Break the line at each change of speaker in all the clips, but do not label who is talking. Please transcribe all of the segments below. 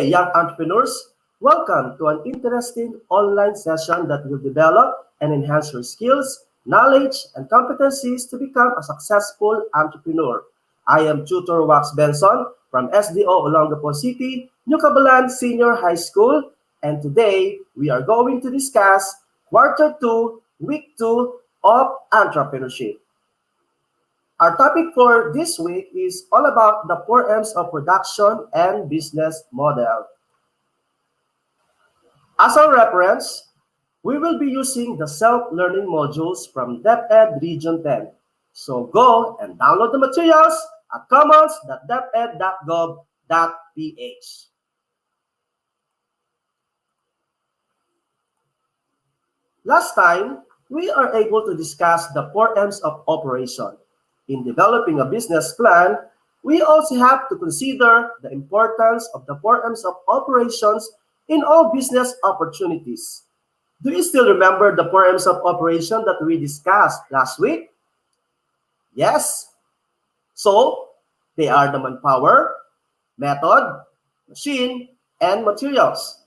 day, young entrepreneurs. Welcome to an interesting online session that will develop and enhance your skills, knowledge, and competencies to become a successful entrepreneur. I am Tutor Venzon from SDO Olongapo City, New Cabalan Senior High School, and today we are going to discuss Quarter 2, Week 2 of Entrepreneurship. Our topic for this week is all about the 4M's of production and business model. As our reference, we will be using the self-learning modules from DepEd Region 10. So go and download the materials at commons.deped.gov.ph. Last time, we are able to discuss the 4M's of operation. In developing a business plan, we also have to consider the importance of the 4M's of operations in all business opportunities. Do you still remember the 4M's of operation that we discussed last week? Yes. So, they are the manpower, method, machine, and materials.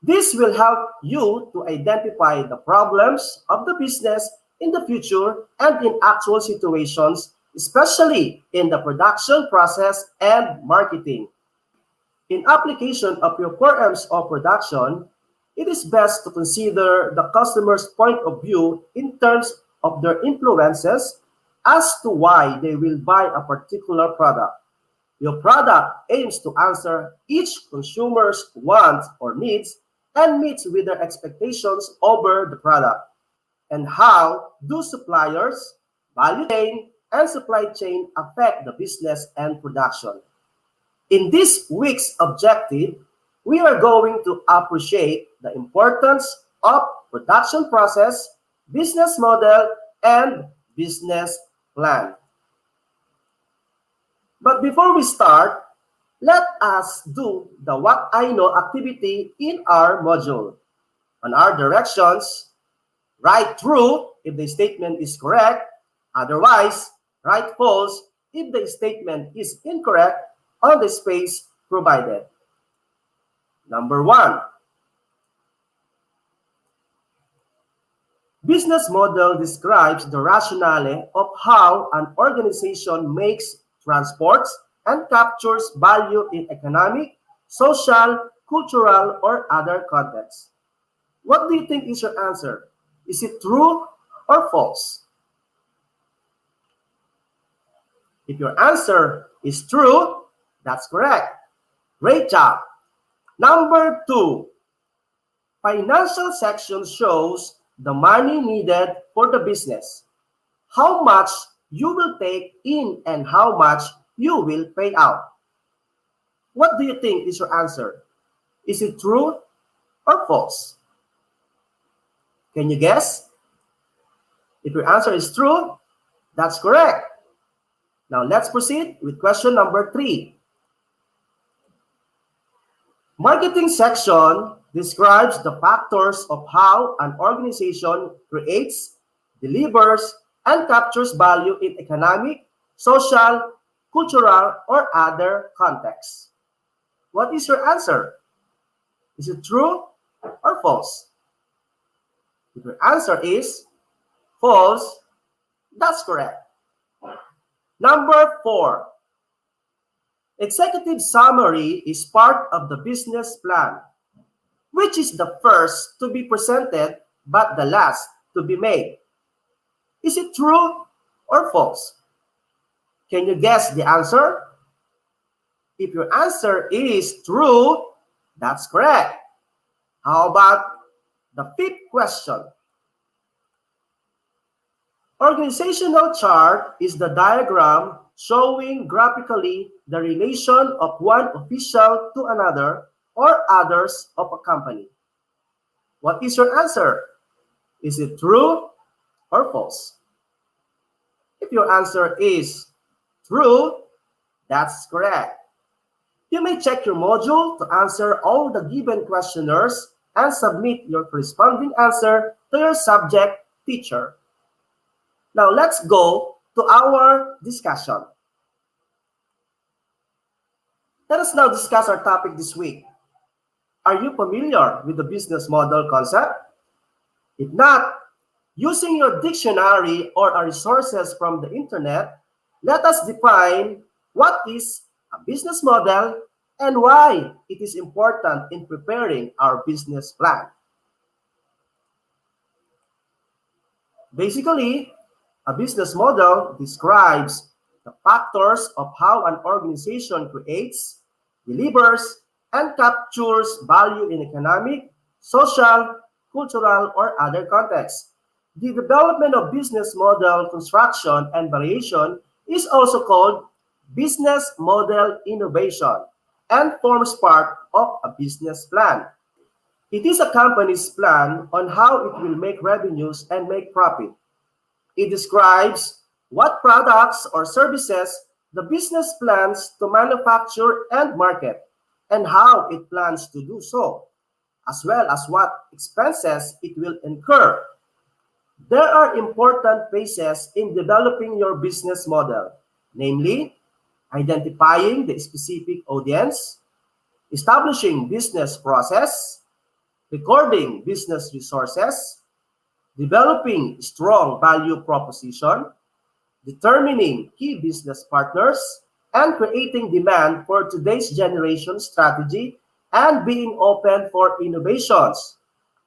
This will help you to identify the problems of the business in the future and in actual situations, especially in the production process and marketing. In application of your 4M's of production, it is best to consider the customer's point of view in terms of their influences as to why they will buy a particular product. Your product aims to answer each consumer's wants or needs and meets with their expectations over the product. And how do suppliers, value chain, and supply chain affect the business and production? In this week's objective, we are going to appreciate the importance of production process, business model, and business plan. But before we start, let us do the What I Know activity in our module. On our directions, write true if the statement is correct, otherwise, write false if the statement is incorrect on the space provided. Number 1. Business model describes the rationale of how an organization makes, transports, and captures value in economic, social, cultural, or other contexts. What do you think is your answer? Is it true or false? If your answer is true, that's correct. Great job. Number 2. Financial section shows the money needed for the business, how much you will take in and how much you will pay out. What do you think is your answer? Is it true or false? Can you guess? If your answer is true, that's correct. Now let's proceed with question number 3. Marketing section describes the factors of how an organization creates, delivers, and captures value in economic, social, cultural, or other contexts. What is your answer? Is it true or false? If your answer is false, that's correct. Number 4. Executive summary is part of the business plan, which is the first to be presented but the last to be made. Is it true or false? Can you guess the answer? If your answer is true, that's correct. How about the 5th question? Organizational chart is the diagram showing graphically the relation of one official to another or others of a company. What is your answer? Is it true or false? If your answer is true, that's correct. You may check your module to answer all the given questionnaires and submit your corresponding answer to your subject teacher. Now let's go to our discussion. Let us now discuss our topic this week. Are you familiar with the business model concept? If not, using your dictionary or our resources from the internet, let us define what is a business model and why it is important in preparing our business plan. Basically, a business model describes the factors of how an organization creates, delivers, and captures value in economic, social, cultural, or other contexts. The development of business model construction and variation is also called business model innovation and forms part of a business plan. It is a company's plan on how it will make revenues and make profit. It describes what products or services the business plans to manufacture and market, and how it plans to do so, as well as what expenses it will incur. There are important phases in developing your business model, namely identifying the specific audience, establishing business process, recording business resources, developing strong value proposition, determining key business partners, and creating demand for today's generation strategy and being open for innovations.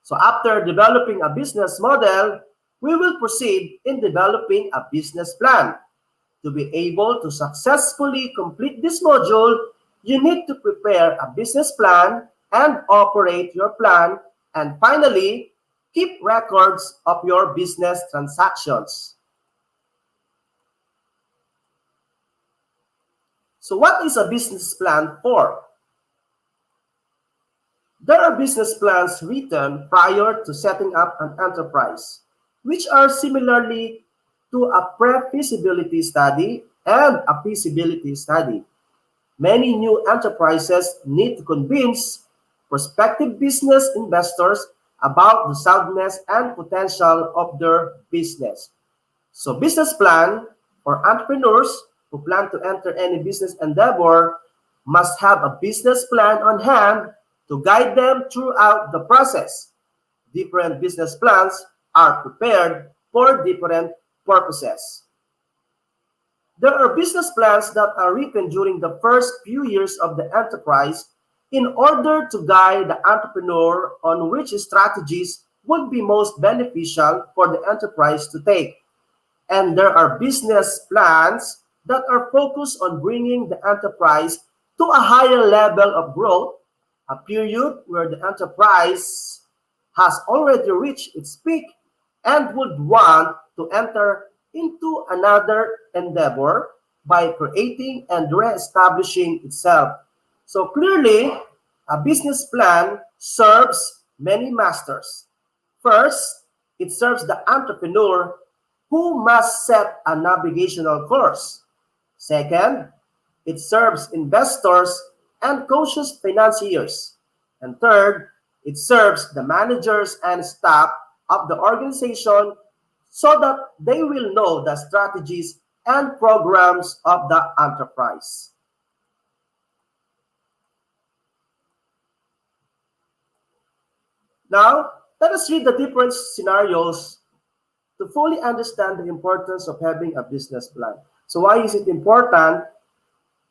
So after developing a business model, we will proceed in developing a business plan. To be able to successfully complete this module, you need to prepare a business plan and operate your plan, and finally, keep records of your business transactions. So what is a business plan for? There are business plans written prior to setting up an enterprise, which are similarly to a pre-feasibility study and a feasibility study. Many new enterprises need to convince prospective business investors about the soundness and potential of their business. So business plan for entrepreneurs who plan to enter any business endeavor must have a business plan on hand to guide them throughout the process. Different business plans are prepared for different purposes. There are business plans that are written during the first few years of the enterprise in order to guide the entrepreneur on which strategies would be most beneficial for the enterprise to take. And there are business plans that are focused on bringing the enterprise to a higher level of growth, a period where the enterprise has already reached its peak and would want to enter into another endeavor by creating and re-establishing itself. So clearly, a business plan serves many masters. First, it serves the entrepreneur who must set a navigational course. Second, it serves investors and cautious financiers. And third, it serves the managers and staff of the organization so that they will know the strategies and programs of the enterprise. Now, let us read the different scenarios to fully understand the importance of having a business plan. So why is it important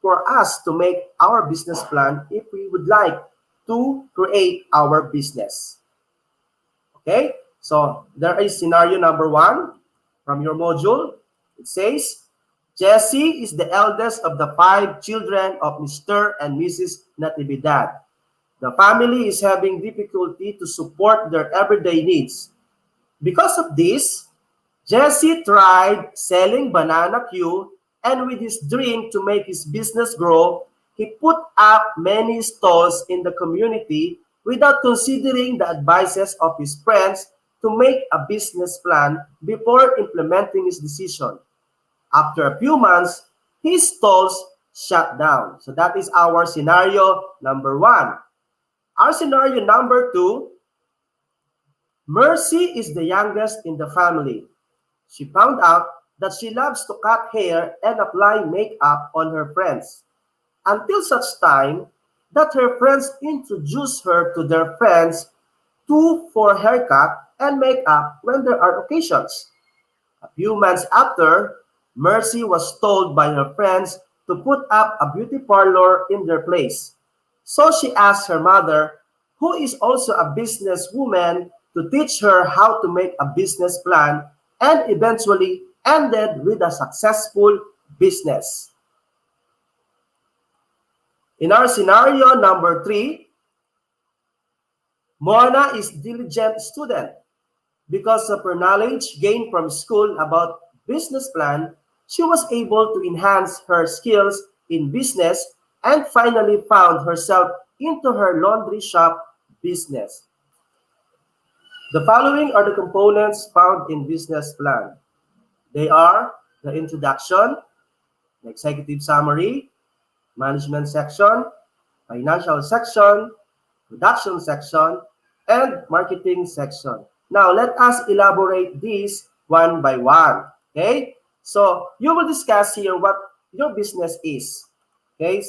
for us to make our business plan if we would like to create our business? Okay, so there is scenario number 1 from your module. It says, Jesse is the eldest of the 5 children of Mr. and Mrs. Natividad. The family is having difficulty to support their everyday needs. Because of this, Jesse tried selling banana Q, and with his dream to make his business grow, he put up many stalls in the community without considering the advices of his friends to make a business plan before implementing his decision. After a few months, his stalls shut down. So that is our scenario number 1. Our scenario number 2, Mercy is the youngest in the family. She found out that she loves to cut hair and apply makeup on her friends. Until such time that her friends introduce her to their friends for haircut and makeup when there are occasions. A few months after, Mercy was told by her friends to put up a beauty parlor in their place. So she asked her mother, who is also a businesswoman, to teach her how to make a business plan, and eventually ended with a successful business. In our scenario number 3, Mona is a diligent student. Because of her knowledge gained from school about business plan, she was able to enhance her skills in business and finally found herself into her laundry shop business. The following are the components found in business plan. They are the introduction, the executive summary, management section, financial section, production section, and marketing section. Now, let us elaborate these one by one. Okay? So, you will discuss here what your business is. Okay?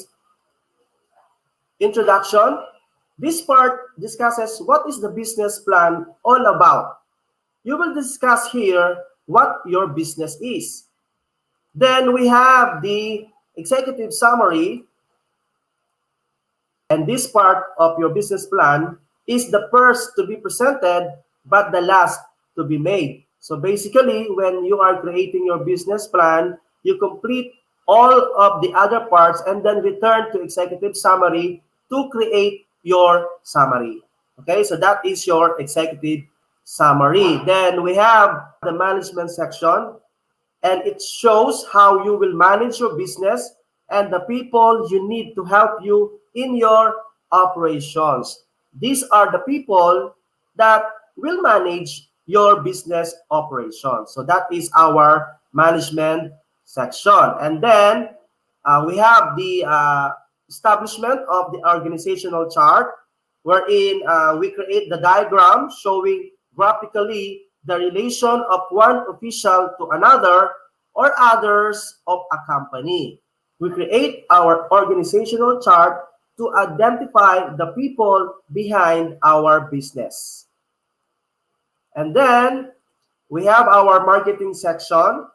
Introduction. This part discusses what is the business plan all about. You will discuss here what your business is. Then we have the executive summary. And this part of your business plan is the first to be presented but the last to be made. So basically, when you are creating your business plan, you complete all of the other parts and then return to executive summary to create your summary. Okay, so that is your executive summary. Then we have the management section, and it shows how you will manage your business and the people you need to help you in your operations. These are the people that will manage your business operations. So that is our management section. And then we have the establishment of the organizational chart, wherein we create the diagram showing graphically the relation of one official to another or others of a company. We create our organizational chart to identify the people behind our business. And then we have our marketing section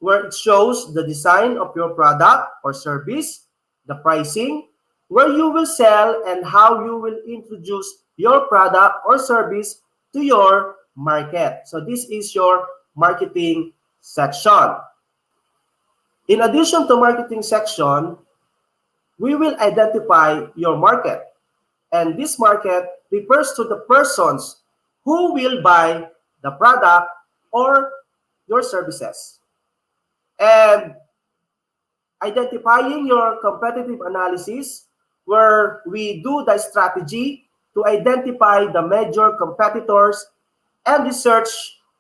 where it shows the design of your product or service, the pricing, where you will sell, and how you will introduce your product or service to your market. So this is your marketing section. In addition to marketing section, we will identify your market. And this market refers to the persons who will buy the product or your services. And identifying your competitive analysis, where we do the strategy to identify the major competitors and research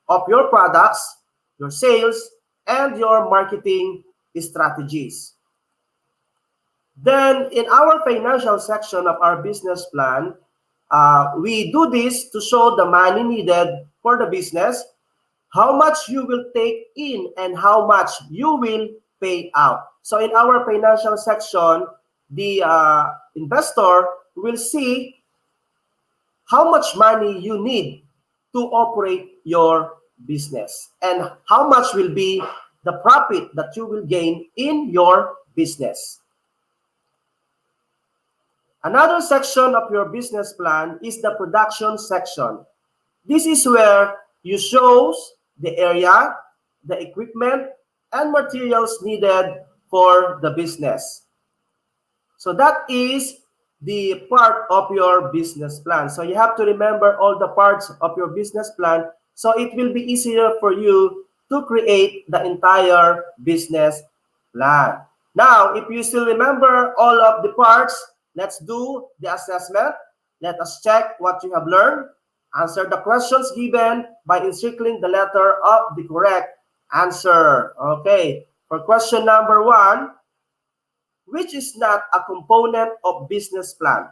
of your products, your sales, and your marketing strategies. Then in our financial section of our business plan, we do this to show the money needed for the business, how much you will take in, and how much you will pay out. So in our financial section, the investor will see how much money you need to operate your business and how much will be the profit that you will gain in your business. Another section of your business plan is the production section. This is where you show the area, the equipment, and materials needed for the business. So that is the part of your business plan. So you have to remember all the parts of your business plan so it will be easier for you to create the entire business plan. Now, if you still remember all of the parts, let's do the assessment. Let us check what you have learned. Answer the questions given by encircling the letter of the correct answer. Okay, for question number 1, which is not a component of business plan?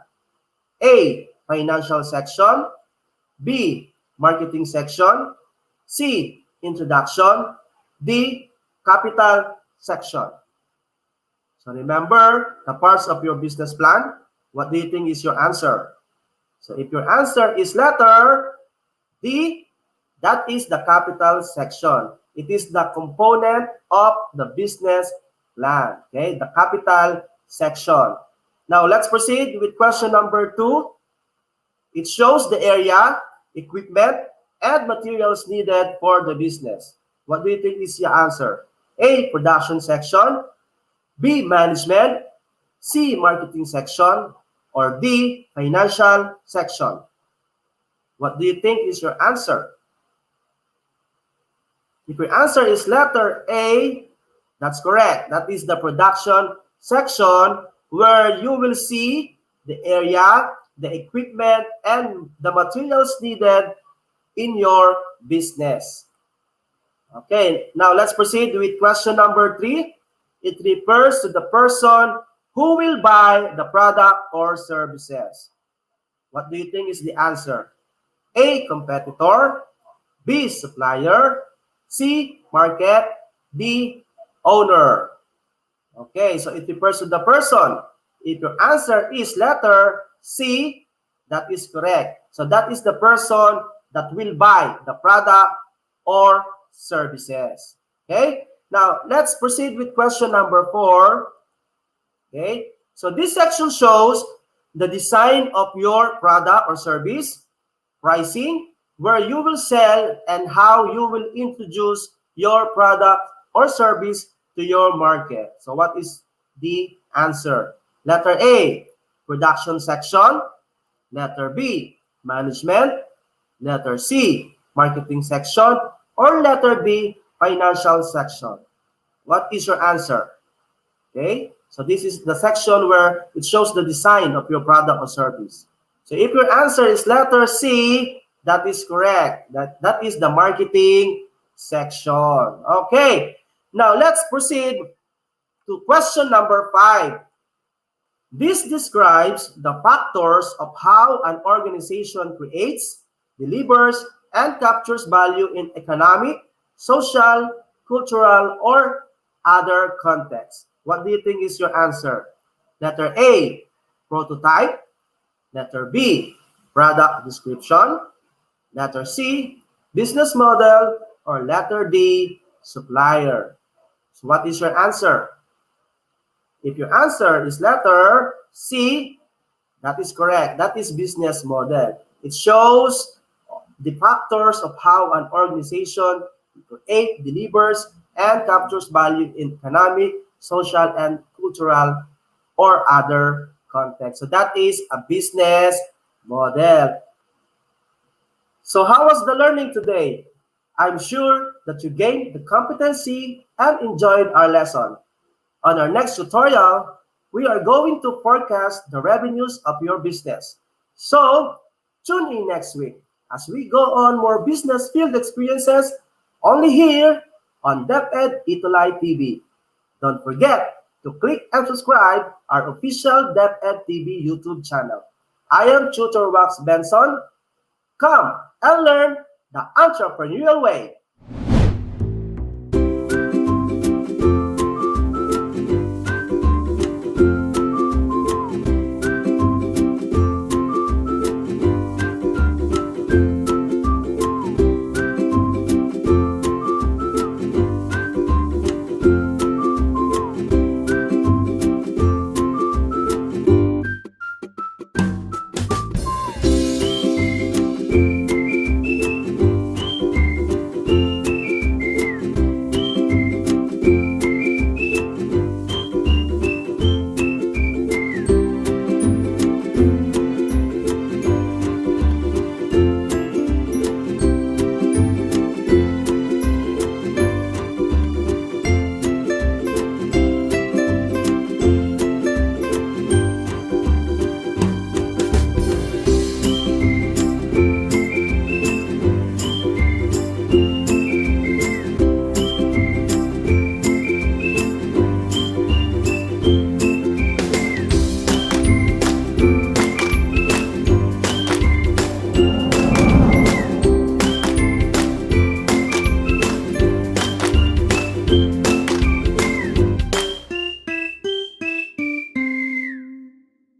A, financial section. B, marketing section. C, introduction. D, capital section. So remember the parts of your business plan. What do you think is your answer? So if your answer is letter D, that is the capital section. It is the component of the business plan. Okay, the capital section. Now let's proceed with question number 2. It shows the area, equipment, and materials needed for the business. What do you think is your answer? A, production section, B, management, C, marketing section, or D, financial section. What do you think is your answer? If your answer is letter A, that's correct. That is the production section where you will see the area, the equipment, and the materials needed in your business. Okay, now let's proceed with question number 3. It refers to the person who will buy the product or services. What do you think is the answer? A, competitor, B, supplier, C, market, D, owner. Okay, so it refers to the person. If your answer is letter C, that is correct. So that is the person that will buy the product or services. Okay, now let's proceed with question number 4. Okay, so this section shows the design of your product or service, pricing, where you will sell, and how you will introduce your product or service to your market. So what is the answer? Letter A, production section. Letter B, management. Letter C, marketing section. Or letter B, financial section. What is your answer? Okay, so this is the section where it shows the design of your product or service. So if your answer is letter C, that is correct. That is the marketing section. Okay, now let's proceed to question number 5. This describes the factors of how an organization creates, delivers, and captures value in economic, social, cultural, or other contexts. What do you think is your answer? Letter A, prototype. Letter B, product description. Letter C, business model. Or letter D, supplier. So what is your answer? If your answer is letter C, that is correct. That is business model. It shows the factors of how an organization creates, delivers, and captures value in economic, social, and cultural or other contexts. So that is a business model. So how was the learning today? I'm sure that you gained the competency and enjoyed our lesson. On our next tutorial, we are going to forecast the revenues of your business. So tune in next week as we go on more business field experiences only here on DepEd Etulay TV. Don't forget to click and subscribe our official DepEd TV YouTube channel. I am Tutor Venzon. Come and learn the entrepreneurial way.